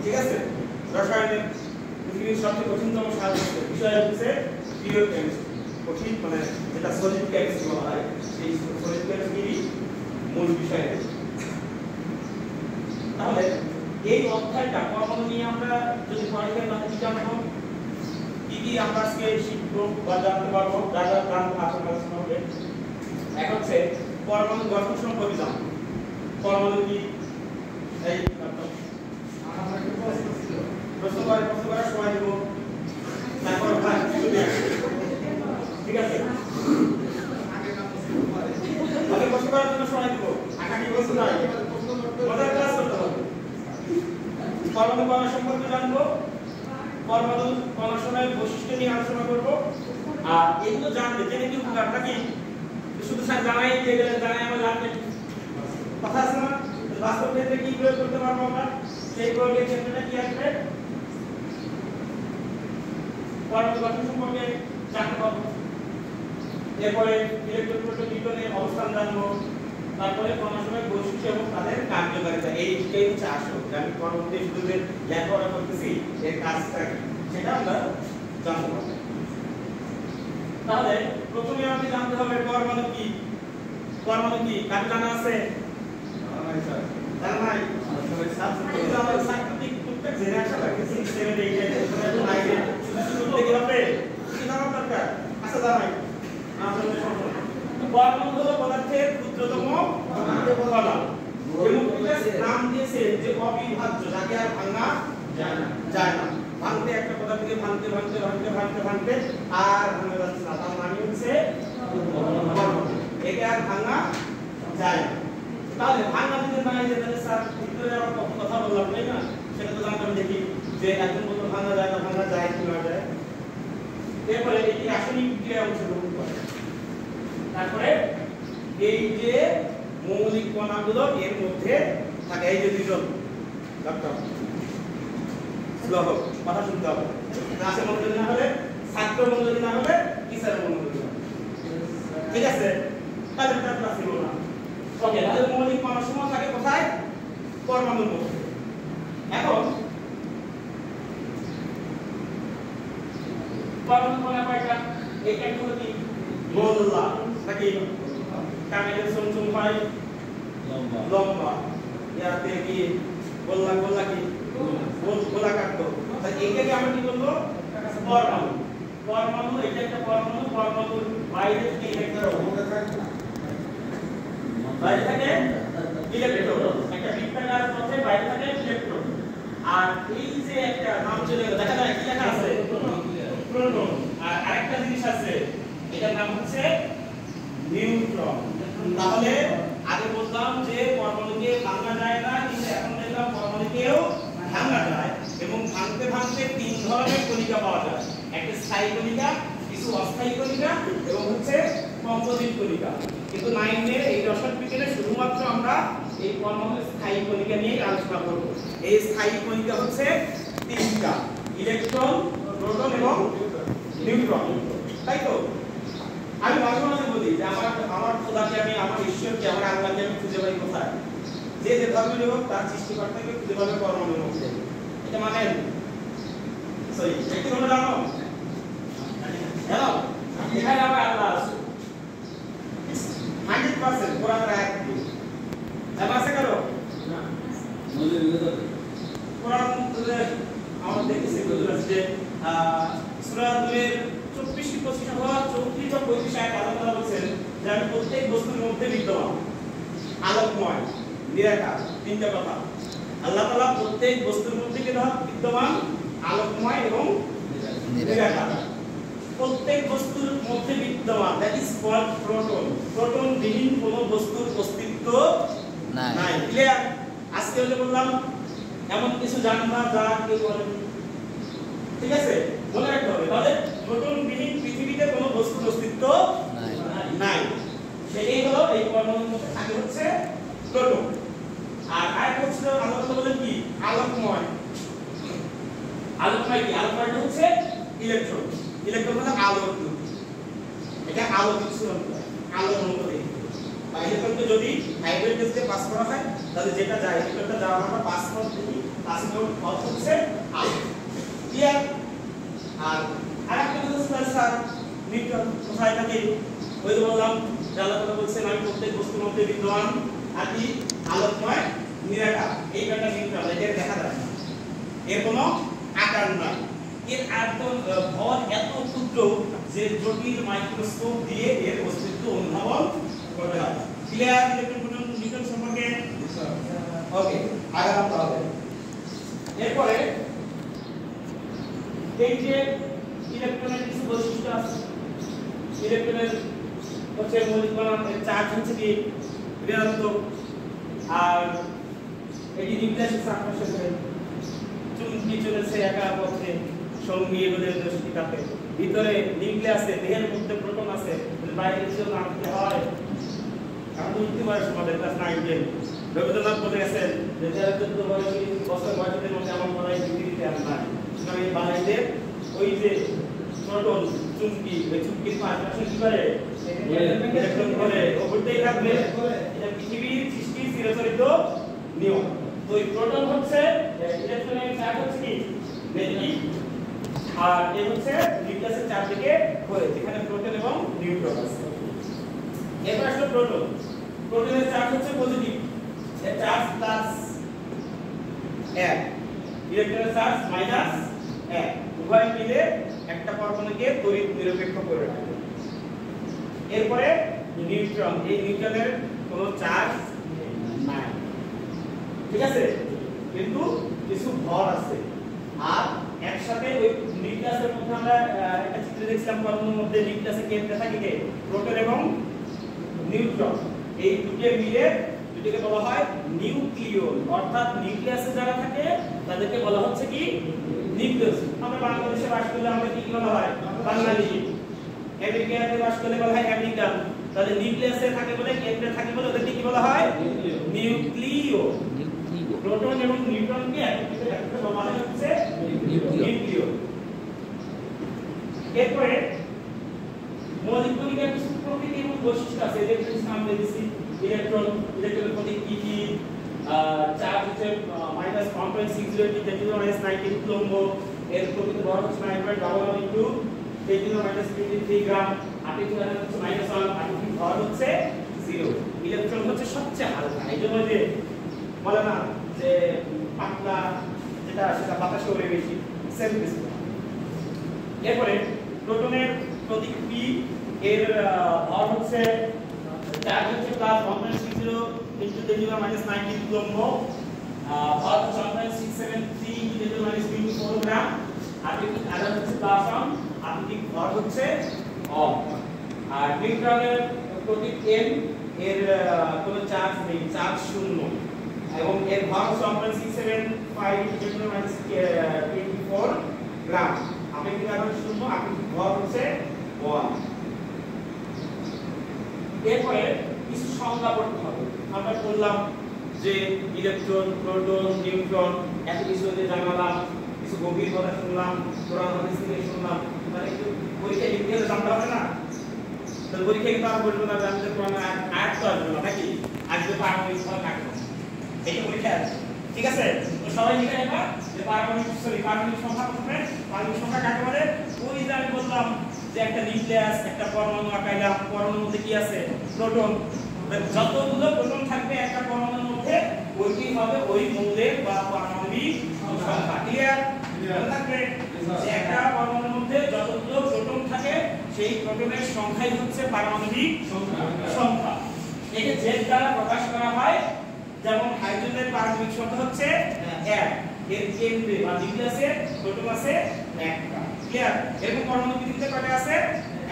ঠিক আছে রসায়নের পৃথিবীর সবচেয়ে কঠিনতম বিষয় হচ্ছে পিওর কেমিস্ট্রি কঠিন মানে যেটা সলিড কেমিস্ট্রি বলা হয় সেই সলিড কেমিস্ট্রির মূল বিষয় তাহলে এই অধ্যায়টা পরমাণু নিয়ে আমরা যদি পড়াশোনা করতে কি জানবো কি আমরা আজকে শিখবো বা জানতে পারবো যা যা জানবো আলোচনা হবে এক হচ্ছে পরমাণু গঠন সম্পর্কে জানবো পরমাণু কি এই প্রশ্ন করার সময় দেব তারপর ঠিক আছে আগে প্রশ্ন করার জন্য সময় দেব আগে প্রশ্ন নাই মজার ক্লাস করতে হবে পরমাণু কণা সম্পর্কে জানবো পরমাণু কণা সময়ের বৈশিষ্ট্য নিয়ে আলোচনা করব আর এগুলো জানলে জেনে কি উপকারটা কি শুধু জানাই যে জানাই আমরা জানতে কথা আছে না বাস্তব ক্ষেত্রে কি প্রয়োগ করতে পারবো আমরা সেই প্রয়োগের ক্ষেত্রটা কি আসবে পরমাণু গঠন সম্পর্কে জানতে পারবো এরপরে ইলেকট্রন প্রোটন নিউট্রনের অবস্থান জানবো তারপরে কণা সময়ের বৈশিষ্ট্য এবং তাদের কার্যকারিতা এইটাই হচ্ছে আসল আমি পরবর্তী শুধু যে লেখাপড়া করতেছি এর কাজটা সেটা আমরা জানতে পারবো তাহলে প্রথমে আমাকে জানতে হবে পরমাণু কি কার জানা আছে জানা নাই আমরা সাংকেতিক প্রত্যেক জেনে আসা লাগে 6 7 8 9 শুরু থেকে হবে কি জানা দরকার আচ্ছা জানাই পরমাণু হলো পদার্থের ক্ষুদ্রতম কণা ডেমোক্রিটাস নাম দিয়েছে যে অবিভাজ্য যাকে আর ভাঙা যায় না ভাঙতে একটা পদার্থকে ভাঙতে আর ভাঙা যাচ্ছে না তার মানে হচ্ছে পরমাণু একে আর ভাঙা যায় না তাহলে ভাঙা যদি না যায় তাহলে স্যার ভিতরে আমরা কত কথা বললাম তাই না সেটা তো জানতে হবে দেখি যে একদম বলতে ভাঙা যায় কি না যায় এরপরে এটি রাসায়নিক বিক্রিয়া অংশগ্রহণ করে তারপরে এই যে মৌলিক কণাগুলো এর মধ্যে থাকে এই যে দুইজন ডক্টর স্লোহ কথা শুনতে হবে ক্লাসে মনোযোগ না হলে ছাত্র মনোযোগ না হলে টিচার মনোযোগ ঠিক আছে তাহলে তার ক্লাস হলো না ওকে তাহলে মৌলিক কণার সময় থাকে কোথায় পরমাণুর মধ্যে এখন পরমাণু কণা কয়টা এটা হলো কি গোলা নাকি কাগজের সমচুম হয় লম্বা ইয়াতে কি গোলা কি গোলাকার তো তাহলে এটাকে আমরা কি বলবো পরমাণু এটা একটা পরমাণুর বাইরে থেকে বাইরে থাকে ইলেকট্রন একটা বৃত্তাকার পথে বাইরে থাকে ইলেকট্রন আর এই যে একটা নাম চলে গেল দেখা যায় কি লেখা আছে প্রোটন আর আরেকটা জিনিস আছে এটার নাম হচ্ছে নিউট্রন তাহলে আগে বললাম যে পরমাণুকে ভাঙা যায় না কিন্তু এখন দেখলাম পরমাণুকেও ভাঙা যায় এবং ভাঙতে তিন ধরনের কণিকা পাওয়া যায় একটা স্থায়ী কণিকা কিছু অস্থায়ী কণিকা এবং হচ্ছে কম্পোজিট কণিকা কিন্তু 9 এর এই রসায়ন বিজ্ঞানে শুধুমাত্র আমরা এই পরমাণুর স্থায়ী কণিকা নিয়ে আলোচনা করব এই স্থায়ী কণিকা হচ্ছে তিনটা ইলেকট্রন প্রোটন এবং নিউট্রন তাই তো আমি মাঝে মাঝে বলি যে আমার খোদাকে আমি আমার ঈশ্বরকে আমার আল্লাহকে আমি খুঁজে পাই কোথায় যে ধর্মের হোক তার সৃষ্টিকর্তাকে খুঁজে পাবে পরমাণুর মধ্যে এটা মানে সরি একটু তোমরা জানো এখানে আমার আল্লাহ আছে 100% কোরআনের আয়াত দিয়ে আছে কারো না কোরআন আমরা দেখেছি যে সূরা নূরের 24-25 অথবা 34-35 আয়াত আল্লাহ বলেছেন যে আমি প্রত্যেক বস্তুর মধ্যে বিদ্যমান আলোকময় নিরাকার তিনটা কথা আল্লাহ তাআলা প্রত্যেক বস্তুর মধ্যে বিদ্যমান আলোকময় এবং নিরাকার প্রত্যেক বস্তুর মধ্যে বিদ্যমান দ্যাট ইজ কল্ড প্রোটন বিহীন কোনো বস্তুর অস্তিত্ব নাই ক্লিয়ার আজকে হলে বললাম এমন কিছু জানবা যা কেউ বলেন ঠিক আছে মনে রাখতে হবে তাহলে প্রোটন বিহীন পৃথিবীতে কোনো বস্তুর অস্তিত্ব নাই সেটাই হলো এই পরমাণুর মধ্যে থাকে হচ্ছে প্রোটন আর আরেকটা হচ্ছে আল্লাহ তাআলা বলেন কি আলোকময় কি আলোকময়টা হচ্ছে ইলেকট্রন মানে আলোর রূপ এটা আলো বিচ্ছুরণ করে আলোর মতো দেখতে বা ইলেকট্রনকে যদি হাইড্রোজেন টেস্টে পাস করা হয় তাহলে যেটা যায় ইলেকট্রনটা যাওয়ার আমরা পাস করতে প্লাস নোট পথ হচ্ছে আর ক্লিয়ার। আর আরেকটা কথা স্যার নিউটন কোথায় থাকে? ওই যে বললাম যে আল্লাহ তাআলা বলছেন আমি প্রত্যেক বস্তুর মধ্যে বিদ্যমান আদি আলোকময় নিরাকার। এই ব্যাপারটা নিউটন এর দেখা যায় না, এর কোনো আকার নাই, এর একদম ভর এত ক্ষুদ্র যে জটিল মাইক্রোস্কোপ দিয়ে এর অস্তিত্ব অনুধাবন করতে হয়। ক্লিয়ার ইলেকট্রন নিউটন সম্পর্কে? ওকে, আগাম হবে। এরপরে এই যে ইলেকট্রনের কিছু বৈশিষ্ট্য আছে। ইলেকট্রনের হচ্ছে মৌলিক বনাম চার্জ হচ্ছে কি ঋণাত্মক, আর এটি নিউক্লিয়াসের চারপাশে ঘুরে চুম্বকীয় চলেছে একা পথে সঙ্গী এগুলোর দৃষ্টি কাপে। ভিতরে নিউক্লিয়াসে দেহের মধ্যে প্রোটন আছে, বাইরে কিছু নামতে হয়। আমরা উঠতে পারি আমাদের ক্লাস 9-10 রবীন্দ্রনাথ বলে গেছেন যে 13-14 বছর বয়সীদের মধ্যে এমন বানাই পৃথিবীতে আর নাই। সুতরাং এই বানাইদের ওই যে প্রোটন চুম্বকী, ওই চুম্বকীর পাশে কি করে ইলেকট্রন করে ওপরতেই থাকবে। এটা পৃথিবীর সৃষ্টির চিরাচরিত নিয়ম। তো এই প্রোটন হচ্ছে ইলেকট্রনের চার্জ হচ্ছে কি নেগেটিভ, আর এই হচ্ছে নিউক্লিয়াসের চারদিকে ঘোরে যেখানে প্রোটন এবং নিউট্রন আছে। এবার আসলে প্রোটন, প্রোটনের চার্জ হচ্ছে পজিটিভ, এর চার্জ প্লাস 1, ইলেকট্রনের চার্জ মাইনাস 1, উভয় মিলে একটা পরমাণুকে তড়িৎ নিরপেক্ষ করে রাখে। এরপরে নিউট্রন, এই নিউট্রনের কোনো চার্জ নাই, ঠিক আছে, কিন্তু কিছু ভর আছে। আর একসাথে ওই নিউক্লিয়াসের মধ্যে আমরা একটা চিত্র দেখছিলাম, পরমাণুর মধ্যে নিউক্লিয়াসে কেন্দ্রে থাকে কে প্রোটন এবং নিউট্রন। এই দুটো মিলে দুটোকে বলা হয় নিউক্লিয়ন, অর্থাৎ নিউক্লিয়াসে যারা থাকে তাদেরকে বলা হচ্ছে কি নিউক্লিয়াস। আমরা বাংলাদেশে বাস করলে আমরা কি বলা হয় বাঙালি, আমেরিকাতে বাস করলে বলা হয় আমেরিকান। তাদের নিউক্লিয়াসে থাকে বলে কেন্দ্রে থাকে বলে ওদেরকে কি বলা হয় নিউক্লিয়। প্রোটন এবং নিউট্রনকে একত্রিত রাখতে বলা হচ্ছে নিউক্লিয়। এরপরে মৌলিক কণিকার কিছু প্রকৃতি এবং বৈশিষ্ট্য আছে, যে নাম দিয়েছি ইলেকট্রন, ইলেকট্রনের প্রতীক ইপি, চার্জ হচ্ছে -1.602 × 10⁻⁹ কুলম্ব, এর প্রকৃত ভর হচ্ছে 9.11 × 10⁻³ গ্রাম, আপেক্ষিক আধান হচ্ছে -1, আপেক্ষিক ভর হচ্ছে 0। ইলেকট্রন হচ্ছে সবচেয়ে হালকা, এই জন্য যে বলে না যে পাতলা যেটা সেটা বাতাসে ওড়ে বেশি, সেম কিছু। এরপরে প্রোটনের প্রতীক পি, এর ভর হচ্ছে চার্জ হচ্ছে +1.60 × 10⁻⁹ কুলম্ব, ভর হচ্ছে 1.673 × 10⁻24 গ্রাম, আপেক্ষিক আধান হচ্ছে +1, আপেক্ষিক ভর হচ্ছে অ। আর নিউট্রনের প্রতীক এন, এর কোনো চার্জ নেই, চার্জ শূন্য, এবং এর ভর হচ্ছে 1.675 × 10⁻24 গ্রাম, আপেক্ষিক আধান শূন্য, আপেক্ষিক ভর হচ্ছে 1। এরপরে কিছু সংজ্ঞা পড়তে হবে। আমরা বললাম যে ইলেকট্রন, প্রোটন, নিউট্রন এত কিছু যে জানলাম, কিছু গভীর কথা শুনলাম, কোরআন হাদিস থেকে শুনলাম, মানে একটু পরীক্ষায় লিখতে হলে জানতে হবে না? তো পরীক্ষায় কিন্তু আর বলবো না যে আমাদের কোরআন আয়াত তো আসবে না, নাকি আসবে পারমাণবিক সংখ্যা কাটবো, এই পরীক্ষা আছে, ঠিক আছে? তো সবাই লিখে নেবা যে পারমাণবিক সংখ্যা প্রথমে, পারমাণবিক সংখ্যা কাকে বলে? ওই যে আমি বললাম যে একটা নিউক্লিয়াস, একটা পরমাণু আঁকাইলাম, পরমাণুর মধ্যে কি আছে প্রোটন, যতগুলো প্রোটন থাকবে একটা পরমাণুর মধ্যে ওইটি হবে ওই মৌলের বা পারমাণবিক সংখ্যা। ক্লিয়ার? মনে থাকবে যে একটা পরমাণুর মধ্যে যতগুলো প্রোটন থাকে সেই প্রোটনের সংখ্যাই হচ্ছে পারমাণবিক সংখ্যা। একে জেড দ্বারা প্রকাশ করা হয়, যেমন হাইড্রোজেনের পারমাণবিক সংখ্যা হচ্ছে 1, এর কেন্দ্রে বা নিউক্লিয়াসে প্রোটন আছে 1টা। ক্লিয়ার? এরকম পরমাণু পৃথিবীতে কয়টা আছে?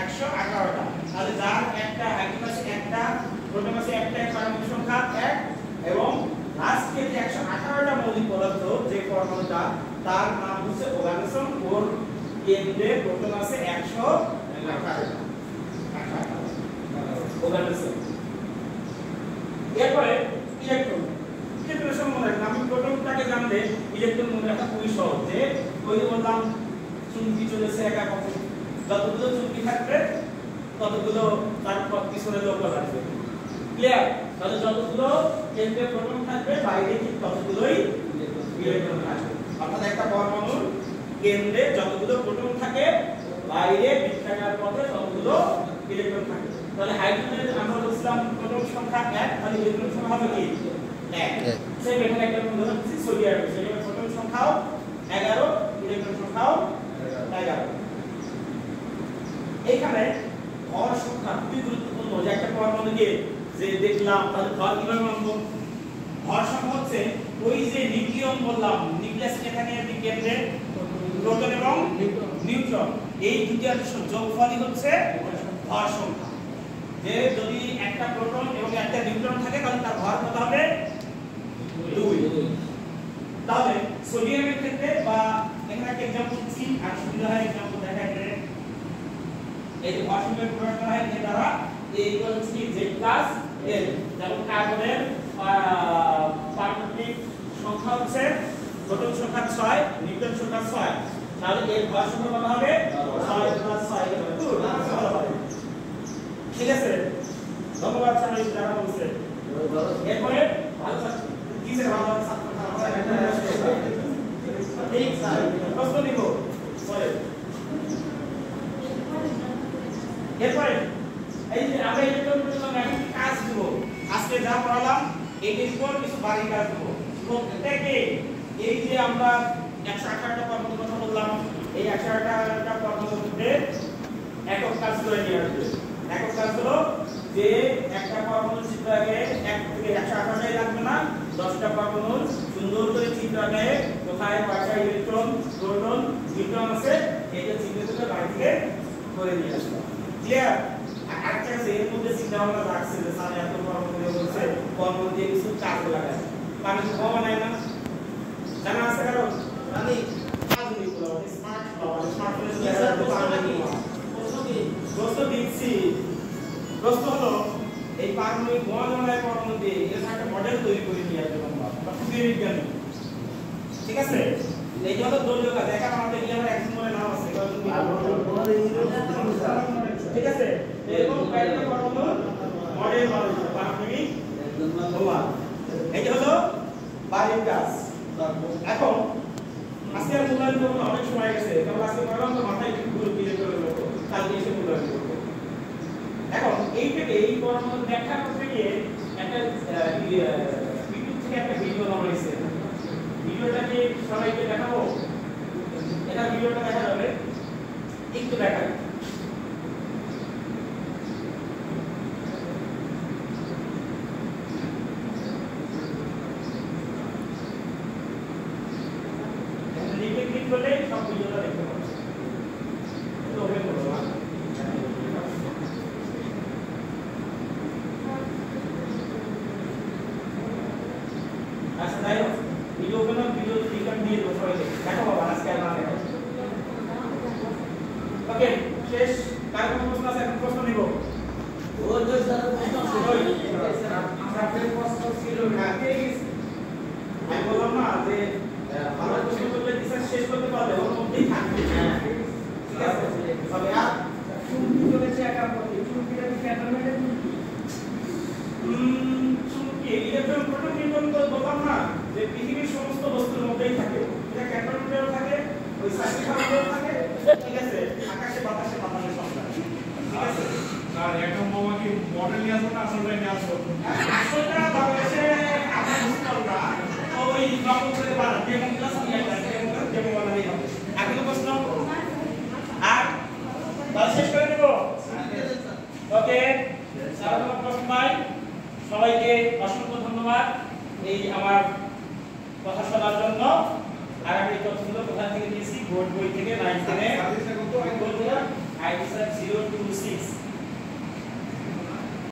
118টা। তাহলে যার একটা হাইড্রোজেন আছে 1টা, প্রোটন আছে 1টা, পারমাণবিক সংখ্যা 1, এবং লাস্টে যে 118টা মৌলিক পদার্থ যে পরমাণুটা, তার নাম হচ্ছে অর্গানিজম, ওর কেন্দ্রে প্রোটন আছে 118টা অর্গানিজম। এরপরে ইলেকট্রন, ইলেকট্রনের সম্বন্ধে আমি প্রোটনটাকে জানলে ইলেকট্রন মনে রাখা খুবই সহজ। যে ওই যে বললাম চুম্বকী চলেছে একা পথে, যতগুলো চুম্বকী থাকবে ততগুলো তার পিছনে লোকাল আসবে। ক্লিয়ার? তাহলে যতগুলো কেন্দ্রে প্রোটন থাকবে বাইরে ঠিক ততগুলোই ইলেকট্রন থাকে। অর্থাৎ একটা পরমাণুর কেন্দ্রে যতগুলো প্রোটন থাকে বাইরে বৃত্তাকার পথে ততগুলো ইলেকট্রন থাকে। তাহলে হাইড্রোজেনের আমরা বলছিলাম প্রোটন সংখ্যা 1 তাহলে ইলেকট্রন সংখ্যা হবে কি 1। সেম এখানে একটা উদাহরণ দিচ্ছি সোডিয়াম, সোডিয়ামের প্রোটন সংখ্যাও 11, ইলেকট্রন সংখ্যাও 11। এখানে ভর সংখ্যা খুবই গুরুত্বপূর্ণ, যে একটা পরমাণুকে যে দেখলাম তাহলে ভর কিভাবে মানবো। ভর সংখ্যা হচ্ছে ওই যে নিউক্লিয়ন বললাম, নিউক্লিয়াসে থাকে কেন্দ্রে প্রোটন এবং নিউট্রন, এই দুটির যোগফলই হচ্ছে ভর সংখ্যা। যে যদি একটা প্রোটন এবং একটা নিউট্রন থাকে তাহলে তার ভর কত হবে 2। তাহলে সোডিয়ামের ক্ষেত্রে বা এখানে একটা एग्जांपल দিচ্ছি আর সুবিধা হয় एग्जांपल দেখা যায়। এই যে ভর সংখ্যা প্রকাশ করা হয় এর দ্বারা a = z + l। যেমন কার্বনের পারমাণবিক সংখ্যা হচ্ছে প্রোটন সংখ্যা 6, নিউট্রন সংখ্যা 6, তাহলে এর ভর সংখ্যা কত হবে 6 + 6 হবে 2। ঠিক আছে, ধন্যবাদ স্যার যারা বলছেন। এরপরে আচ্ছা কি স্যার ভালো ছাত্র ঠিক স্যার প্রশ্ন নিব পরে। এরপরে এই যে আমরা ইলেকট্রন প্রোটন এখন কাজ দেব, আজকে যা পড়ালাম এর উপর কিছু বাড়ি কাজ দেব। প্রত্যেককে এই যে আমরা 118টা পরমাণুর কথা বললাম, এই 118টা পরমাণুর মধ্যে একক কাজ করে নিয়ে আসবে। একক কাজ হলো যে একটা পরমাণুর চিত্র আগে 1 থেকে 118টাই লাগবে না, 10টা পরমাণুর সুন্দর করে চিত্র আগে কোথায় কয়টা ইলেকট্রন প্রোটন নিউট্রন আছে এটা চিত্র থেকে বাইরে থেকে করে নিয়ে আসবে। ক্লিয়ার? আরেকটা এর মধ্যে চিন্তা ভাবনা রাখছে যে স্যার এত পরমাণু দিয়ে বলছে পরমাণু দিয়ে কিছু কাজ লাগায়, মানে কম বানায় না, জানা আছে কারণ জানি আধুনিক গুলো স্মার্ট পাওয়ার স্মার্টফোনের প্রশ্ন দিচ্ছি। প্রশ্ন হলো এই পারমাণবিক মহাজনায় পরমাণু দিয়ে এর একটা মডেল তৈরি করে নিয়ে আসবে আমরা খুবই বিজ্ঞানী। ঠিক আছে, এই যে হলো দলীয় কাজ, একা আমাদের কি আমরা একজন বলে নাম আছে ঠিক আছে, এরকম কয়েকটা পরমাণুর মডেল বানানো পারমাণবিক বোমা। এই যে হলো বাড়ির কাজ। এখন আজকে আর মূল্যায়ন করবো না, অনেক সময় গেছে, কারণ আজকে পড়ালাম তো মাথায় একটু ঘুরে ফিরে করে নেবো, কালকে এসে মূল্যায়ন করবো। এখন এই থেকে এই পরমাণু ব্যাখ্যা করতে গিয়ে একটা ইউটিউব থেকে একটা ভিডিও বানাইছে, ভিডিওটাকে সবাইকে দেখাবো। এটা ভিডিওটা দেখা যাবে, একটু দেখা ক্লিক করলে সব ভিডিওটা দেখতে পাচ্ছি। তো ওপেন করব না, আচ্ছা তাই ভিডিও ওপেন হবে, ভিডিও ক্লিক দিয়ে দেবো সবাইকে দেখো বাবা, আজকে আর না দেখো। ওকে শেষ, কার কোনো প্রশ্ন আছে? এখন প্রশ্ন নিব। ওই যে স্যার প্রশ্ন আমরা প্রশ্ন ছিল না, আমি বললাম না যে ভালো প্রশ্ন করলে রিসার্চ শেষ করতে পারবে, ওর মধ্যেই থাকবে। ঠিক আছে, তবে আর চুমকি চলেছে একা পথে, চুমকিটা কি ক্যাটারমেন্টে চুমকি ইলেকট্রন প্রোটন নিউট্রন তো বললাম না যে পৃথিবীর সমস্ত বস্তুর মধ্যেই থাকে, এটা ক্যাটারমেন্টেও থাকে, ওই সার্কিটেও থাকে। ঠিক আছে, আকাশে বাতাসে বাতাসে সব থাকে। ঠিক আছে, আর একটা মামা কি মডেল নিয়ে আসবো না আসলে নিয়ে আসবো? আসলটা বাংলাদেশে আমরা বুঝতাম না, ওই নকল করে বানান ডেমো ক্লাস নিয়ে আসেন, ডেমো বানালেই হবে। এখন প্রশ্ন আর তাহলে শেষ করে দেব। ওকে স্যার, প্রশ্ন ভাই সবাইকে অসংখ্য ধন্যবাদ এই আমার কথা শোনার জন্য। আর আমি এই তথ্যগুলো কোথা থেকে নিয়েছি? বোর্ড বই থেকে 9 থেকে আইডি স্যার 026